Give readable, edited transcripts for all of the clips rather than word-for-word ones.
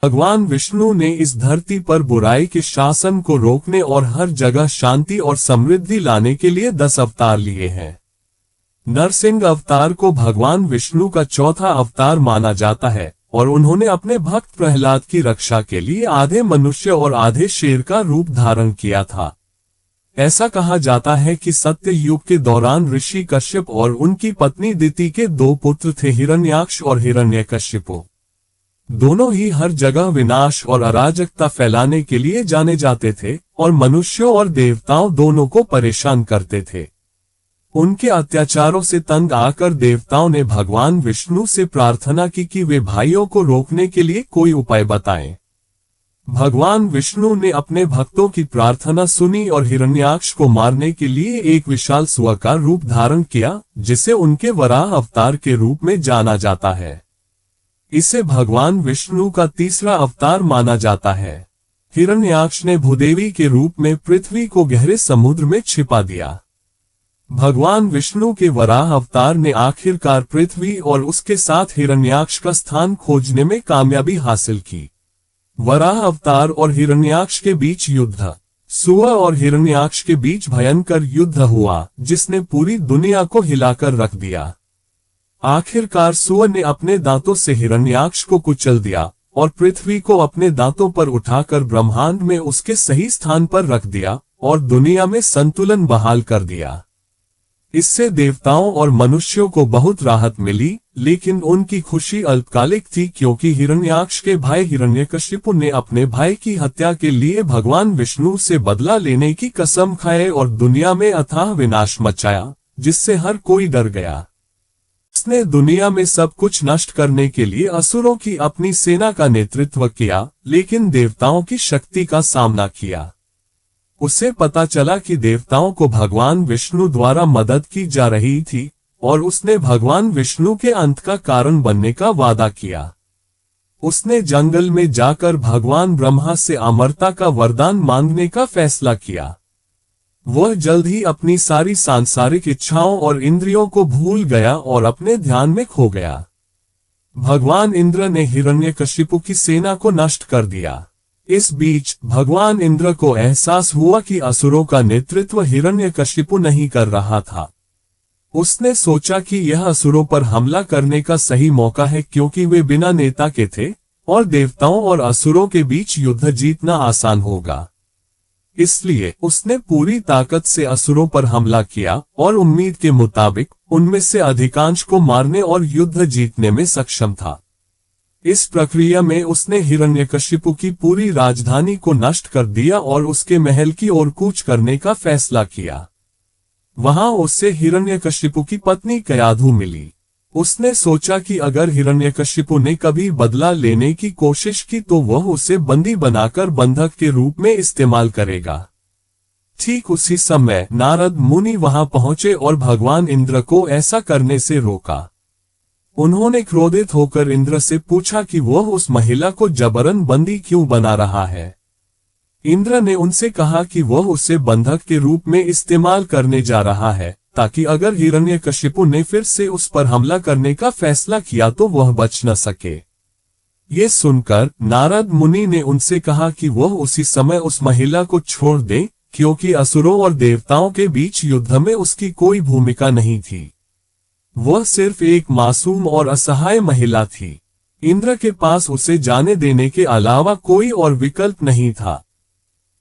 भगवान विष्णु ने इस धरती पर बुराई के शासन को रोकने और हर जगह शांति और समृद्धि लाने के लिए 10 अवतार लिए हैं। नरसिंह अवतार को भगवान विष्णु का चौथा अवतार माना जाता है और उन्होंने अपने भक्त प्रहलाद की रक्षा के लिए आधे मनुष्य और आधे शेर का रूप धारण किया था। ऐसा कहा जाता है कि सत्य युग के दौरान ऋषि कश्यप और उनकी पत्नी दिति के 2 पुत्र थे, हिरण्याक्ष और हिरण्यकशिपु। दोनों ही हर जगह विनाश और अराजकता फैलाने के लिए जाने जाते थे और मनुष्यों और देवताओं दोनों को परेशान करते थे। उनके अत्याचारों से तंग आकर देवताओं ने भगवान विष्णु से प्रार्थना की कि वे भाइयों को रोकने के लिए कोई उपाय बताएं। भगवान विष्णु ने अपने भक्तों की प्रार्थना सुनी और हिरण्याक्ष को मारने के लिए एक विशाल सूअर का रूप धारण किया, जिसे उनके वराह अवतार के रूप में जाना जाता है। इसे भगवान विष्णु का तीसरा अवतार माना जाता है। हिरण्याक्ष ने भूदेवी के रूप में पृथ्वी को गहरे समुद्र में छिपा दिया। भगवान विष्णु के वराह अवतार ने आखिरकार पृथ्वी और उसके साथ हिरण्याक्ष का स्थान खोजने में कामयाबी हासिल की। वराह अवतार और हिरण्याक्ष के बीच युद्ध। सूअर और हिरण्याक्ष के बीच भयंकर युद्ध हुआ, जिसने पूरी दुनिया को हिलाकर रख दिया। आखिरकार सूअर ने अपने दांतों से हिरण्याक्ष को कुचल दिया और पृथ्वी को अपने दांतों पर उठाकर ब्रह्मांड में उसके सही स्थान पर रख दिया और दुनिया में संतुलन बहाल कर दिया। इससे देवताओं और मनुष्यों को बहुत राहत मिली, लेकिन उनकी खुशी अल्पकालिक थी, क्योंकि हिरण्याक्ष के भाई हिरण्यकशिपु ने अपने भाई की हत्या के लिए भगवान विष्णु से बदला लेने की कसम खाए और दुनिया में अथाह विनाश मचाया, जिससे हर कोई डर गया। उसने दुनिया में सब कुछ नष्ट करने के लिए असुरों की अपनी सेना का नेतृत्व किया, लेकिन देवताओं की शक्ति का सामना किया। उसे पता चला कि देवताओं को भगवान विष्णु द्वारा मदद की जा रही थी और उसने भगवान विष्णु के अंत का कारण बनने का वादा किया। उसने जंगल में जाकर भगवान ब्रह्मा से अमरता का वरदान मांगने का फैसला किया। वह जल्द ही अपनी सारी सांसारिक इच्छाओं और इंद्रियों को भूल गया और अपने ध्यान में खो गया। भगवान इंद्र ने हिरण्यकशिपु की सेना को नष्ट कर दिया। इस बीच भगवान इंद्र को एहसास हुआ कि असुरों का नेतृत्व हिरण्यकशिपु नहीं कर रहा था। उसने सोचा कि यह असुरों पर हमला करने का सही मौका है, क्योंकि वे बिना नेता के थे और देवताओं और असुरों के बीच युद्ध जीतना आसान होगा। इसलिए उसने पूरी ताकत से असुरों पर हमला किया और उम्मीद के मुताबिक उनमें से अधिकांश को मारने और युद्ध जीतने में सक्षम था। इस प्रक्रिया में उसने हिरण्यकशिपु की पूरी राजधानी को नष्ट कर दिया और उसके महल की ओर कूच करने का फैसला किया। वहां उससे हिरण्यकशिपु की पत्नी कयाधु मिली। उसने सोचा कि अगर हिरण्यकशिपु ने कभी बदला लेने की कोशिश की तो वह उसे बंदी बनाकर बंधक के रूप में इस्तेमाल करेगा। ठीक उसी समय नारद मुनि वहां पहुंचे और भगवान इंद्र को ऐसा करने से रोका। उन्होंने क्रोधित होकर इंद्र से पूछा कि वह उस महिला को जबरन बंदी क्यों बना रहा है। इंद्र ने उनसे कहा कि वह उसे बंधक के रूप में इस्तेमाल करने जा रहा है, ताकि अगर हिरण्यकशिपु ने फिर से उस पर हमला करने का फैसला किया तो वह बच न सके। ये सुनकर नारद मुनि ने उनसे कहा कि वह उसी समय उस महिला को छोड़ दे, क्योंकि असुरों और देवताओं के बीच युद्ध में उसकी कोई भूमिका नहीं थी। वह सिर्फ एक मासूम और असहाय महिला थी। इंद्र के पास उसे जाने देने के अलावा कोई और विकल्प नहीं था।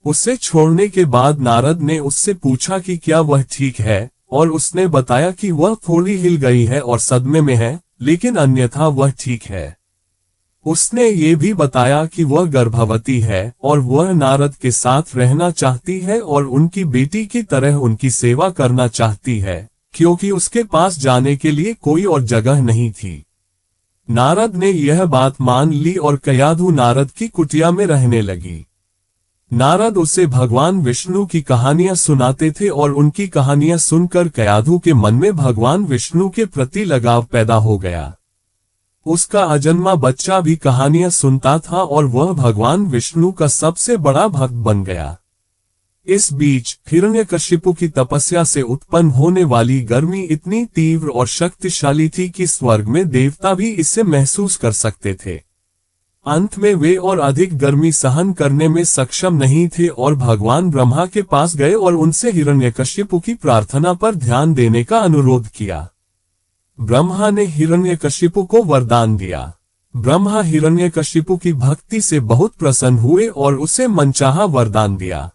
उसे छोड़ने के बाद नारद ने उससे पूछा कि क्या वह ठीक है, और उसने बताया कि वह थोड़ी हिल गई है और सदमे में है, लेकिन अन्यथा वह ठीक है। उसने ये भी बताया कि वह गर्भवती है और वह नारद के साथ रहना चाहती है और उनकी बेटी की तरह उनकी सेवा करना चाहती है, क्योंकि उसके पास जाने के लिए कोई और जगह नहीं थी। नारद ने यह बात मान ली और कयाधु नारद की कुटिया में रहने लगी। नारद उसे भगवान विष्णु की कहानियां सुनाते थे और उनकी कहानियां सुनकर कयाधु के मन में भगवान विष्णु के प्रति लगाव पैदा हो गया। उसका अजन्मा बच्चा भी कहानियां सुनता था और वह भगवान विष्णु का सबसे बड़ा भक्त बन गया। इस बीच हिरण्यकशिपु की तपस्या से उत्पन्न होने वाली गर्मी इतनी तीव्र और शक्तिशाली थी कि स्वर्ग में देवता भी इसे महसूस कर सकते थे। अंत में वे और अधिक गर्मी सहन करने में सक्षम नहीं थे और भगवान ब्रह्मा के पास गए और उनसे हिरण्यकशिपु की प्रार्थना पर ध्यान देने का अनुरोध किया। ब्रह्मा ने हिरण्यकशिपु को वरदान दिया। ब्रह्मा हिरण्यकशिपु की भक्ति से बहुत प्रसन्न हुए और उसे मनचाहा वरदान दिया।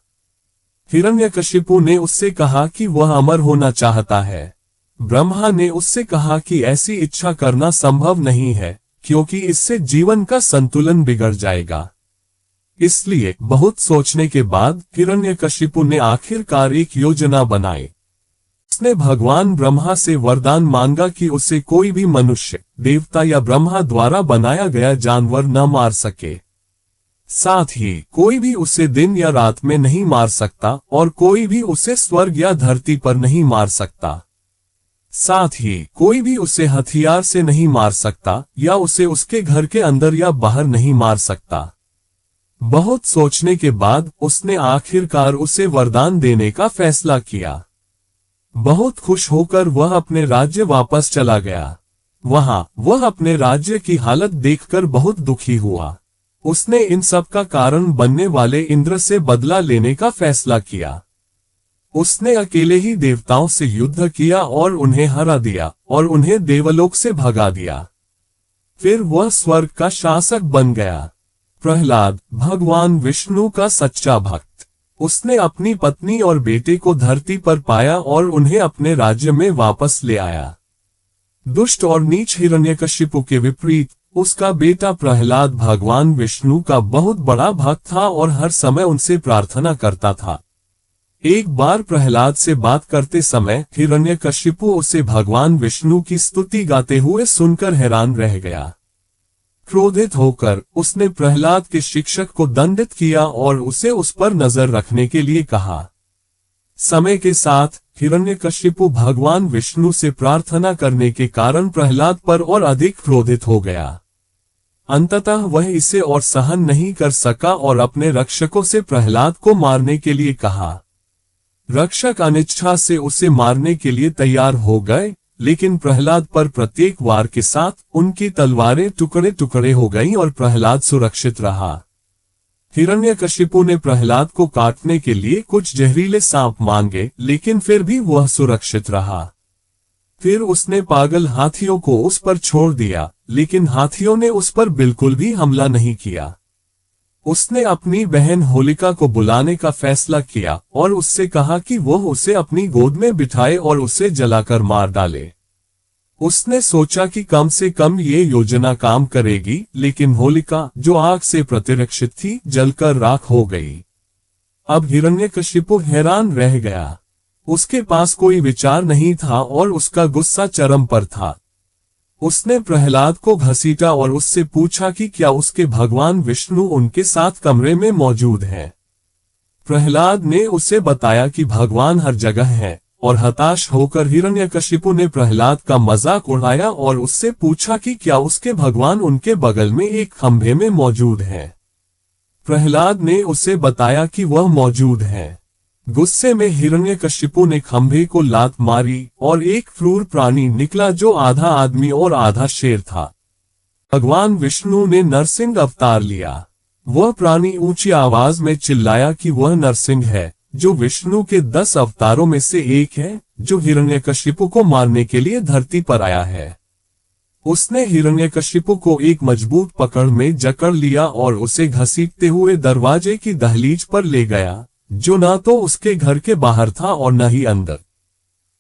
हिरण्यकशिपु ने उससे कहा कि वह अमर होना चाहता है। ब्रह्मा ने उससे कहा कि ऐसी इच्छा करना संभव नहीं है, क्योंकि इससे जीवन का संतुलन बिगड़ जाएगा। इसलिए बहुत सोचने के बाद हिरण्यकशिपु ने आखिरकार एक योजना बनाई। उसने भगवान ब्रह्मा से वरदान मांगा कि उसे कोई भी मनुष्य, देवता या ब्रह्मा द्वारा बनाया गया जानवर न मार सके। साथ ही कोई भी उसे दिन या रात में नहीं मार सकता और कोई भी उसे स्वर्ग या धरती पर नहीं मार सकता। साथ ही कोई भी उसे हथियार से नहीं मार सकता या उसे उसके घर के अंदर या बाहर नहीं मार सकता। बहुत सोचने के बाद उसने आखिरकार उसे वरदान देने का फैसला किया। बहुत खुश होकर वह अपने राज्य वापस चला गया। वहां वह अपने राज्य की हालत देखकर बहुत दुखी हुआ। उसने इन सब का कारण बनने वाले इंद्र से बदला लेने का फैसला किया। उसने अकेले ही देवताओं से युद्ध किया और उन्हें हरा दिया और उन्हें देवलोक से भगा दिया। फिर वह स्वर्ग का शासक बन गया। प्रहलाद भगवान विष्णु का सच्चा भक्त। उसने अपनी पत्नी और बेटे को धरती पर पाया और उन्हें अपने राज्य में वापस ले आया। दुष्ट और नीच हिरण्यकशिपु के विपरीत उसका बेटा प्रहलाद भगवान विष्णु का बहुत बड़ा भक्त था और हर समय उनसे प्रार्थना करता था। एक बार प्रहलाद से बात करते समय हिरण्यकशिपु उसे भगवान विष्णु की स्तुति गाते हुए सुनकर हैरान रह गया। क्रोधित होकर उसने प्रहलाद के शिक्षक को दंडित किया और उसे उस पर नजर रखने के लिए कहा। समय के साथ हिरण्यकशिपु भगवान विष्णु से प्रार्थना करने के कारण प्रहलाद पर और अधिक क्रोधित हो गया। अंततः वह इसे और सहन नहीं कर सका और अपने रक्षकों से प्रहलाद को मारने के लिए कहा। रक्षक अनिच्छा से उसे मारने के लिए तैयार हो गए, लेकिन प्रहलाद पर प्रत्येक वार के साथ उनकी तलवारें टुकड़े टुकड़े हो गईं और प्रहलाद सुरक्षित रहा। हिरण्यकशिपु ने प्रहलाद को काटने के लिए कुछ जहरीले सांप मांगे, लेकिन फिर भी वह सुरक्षित रहा। फिर उसने पागल हाथियों को उस पर छोड़ दिया, लेकिन हाथियों ने उस पर बिल्कुल भी हमला नहीं किया। उसने अपनी बहन होलिका को बुलाने का फैसला किया और उससे कहा कि वह उसे अपनी गोद में बिठाए और उसे जलाकर मार डाले। उसने सोचा कि कम से कम ये योजना काम करेगी, लेकिन होलिका, जो आग से प्रतिरक्षित थी, जलकर राख हो गई। अब हिरण्यकशिपु हैरान रह गया। उसके पास कोई विचार नहीं था और उसका गुस्सा चरम पर था। उसने प्रहलाद को घसीटा और उससे पूछा कि क्या उसके भगवान विष्णु उनके साथ कमरे में मौजूद हैं। प्रहलाद ने उसे बताया कि भगवान हर जगह है, और हताश होकर हिरण्यकशिपु ने प्रहलाद का मजाक उड़ाया और उससे पूछा कि क्या उसके भगवान उनके बगल में एक खंभे में मौजूद हैं। प्रहलाद ने उसे बताया कि वह मौजूद है। गुस्से में हिरण्यकशिपु ने खंभे को लात मारी और एक क्रूर प्राणी निकला जो आधा आदमी और आधा शेर था। भगवान विष्णु ने नरसिंह अवतार लिया। वह प्राणी ऊंची आवाज में चिल्लाया कि वह नरसिंह है, जो विष्णु के 10 अवतारों में से एक है, जो हिरण्यकशिपु को मारने के लिए धरती पर आया है। उसने हिरण्यकशिपु को एक मजबूत पकड़ में जकड़ लिया और उसे घसीटते हुए दरवाजे की दहलीज पर ले गया, जो न तो उसके घर के बाहर था और न ही अंदर।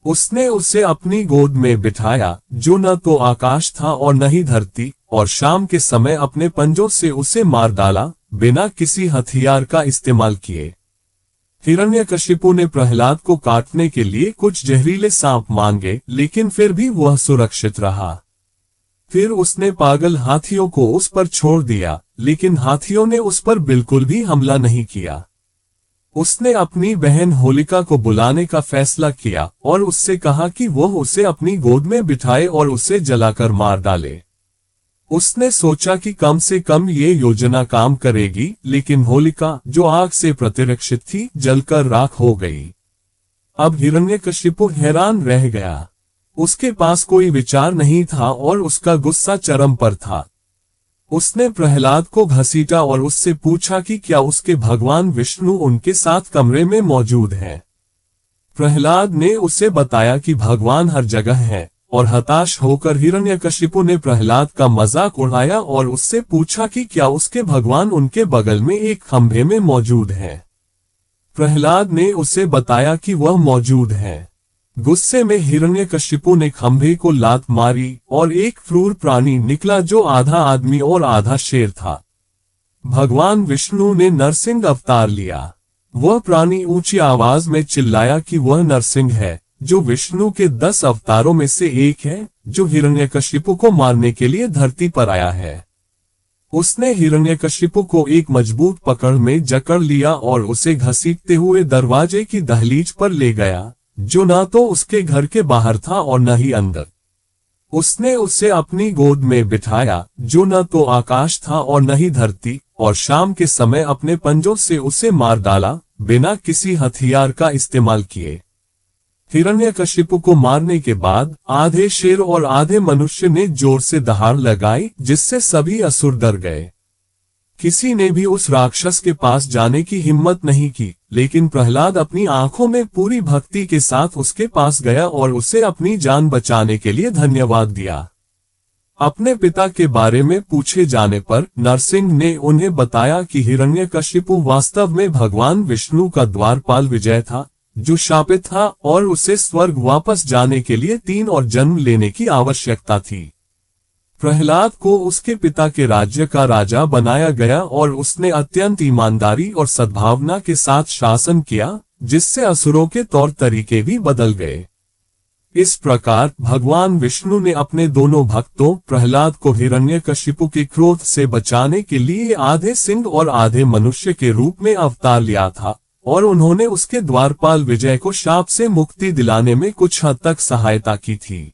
उसने उसे अपनी गोद में बिठाया, जो न तो आकाश था और न ही धरती, और शाम के समय अपने पंजों से उसे मार डाला, बिना किसी हथियार का इस्तेमाल किए। हिरण्यकशिपु ने प्रहलाद को काटने के लिए कुछ जहरीले सांप मांगे, लेकिन फिर भी वह सुरक्षित रहा। फिर उसने पागल हाथियों को उस पर छोड़ दिया, लेकिन हाथियों ने उस पर बिल्कुल भी हमला नहीं किया। उसने अपनी बहन होलिका को बुलाने का फैसला किया और उससे कहा कि वह उसे अपनी गोद में बिठाए और उसे जलाकर मार डाले। उसने सोचा कि कम से कम ये योजना काम करेगी, लेकिन होलिका, जो आग से प्रतिरक्षित थी, जलकर राख हो गई। अब हिरण्यकशिपु हैरान रह गया। उसके पास कोई विचार नहीं था और उसका गुस्सा चरम पर था। उसने प्रहलाद को घसीटा और उससे पूछा कि क्या उसके भगवान विष्णु उनके साथ कमरे में मौजूद हैं। प्रहलाद ने उसे बताया कि भगवान हर जगह है, और हताश होकर हिरण्यकशिपु ने प्रहलाद का मजाक उड़ाया और उससे पूछा कि क्या उसके भगवान उनके बगल में एक खंभे में मौजूद हैं। प्रहलाद ने उसे बताया कि वह मौजूद है। गुस्से में हिरण्यकशिपु ने खंभे को लात मारी और एक क्रूर प्राणी निकला जो आधा आदमी और आधा शेर था। भगवान विष्णु ने नरसिंह अवतार लिया। वह प्राणी ऊंची आवाज में चिल्लाया कि वह नरसिंह है, जो विष्णु के 10 अवतारों में से एक है, जो हिरण्यकशिपु को मारने के लिए धरती पर आया है। उसने हिरण्यकशिपु को एक मजबूत पकड़ में जकड़ लिया और उसे घसीटते हुए दरवाजे की दहलीज पर ले गया, जो न तो उसके घर के बाहर था और न ही अंदर। उसने उसे अपनी गोद में बिठाया, जो न तो आकाश था और न ही धरती, और शाम के समय अपने पंजों से उसे मार डाला, बिना किसी हथियार का इस्तेमाल किए। हिरण्यकशिपु को मारने के बाद आधे शेर और आधे मनुष्य ने जोर से दहाड़ लगाई, जिससे सभी असुर डर गए। किसी ने भी उस राक्षस के पास जाने की हिम्मत नहीं की, लेकिन प्रहलाद अपनी आंखों में पूरी भक्ति के साथ उसके पास गया और उसे अपनी जान बचाने के लिए धन्यवाद दिया। अपने पिता के बारे में पूछे जाने पर नरसिंह ने उन्हें बताया कि हिरण्यकशिपु वास्तव में भगवान विष्णु का द्वारपाल विजय था, जो शापित था और उसे स्वर्ग वापस जाने के लिए 3 और जन्म लेने की आवश्यकता थी। प्रहलाद को उसके पिता के राज्य का राजा बनाया गया और उसने अत्यंत ईमानदारी और सद्भावना के साथ शासन किया, जिससे असुरों के तौर तरीके भी बदल गए। इस प्रकार भगवान विष्णु ने अपने दोनों भक्तों प्रहलाद को हिरण्यकशिपु के क्रोध से बचाने के लिए आधे सिंह और आधे मनुष्य के रूप में अवतार लिया था, और उन्होंने उसके द्वारपाल विजय को शाप से मुक्ति दिलाने में कुछ हद तक सहायता की थी।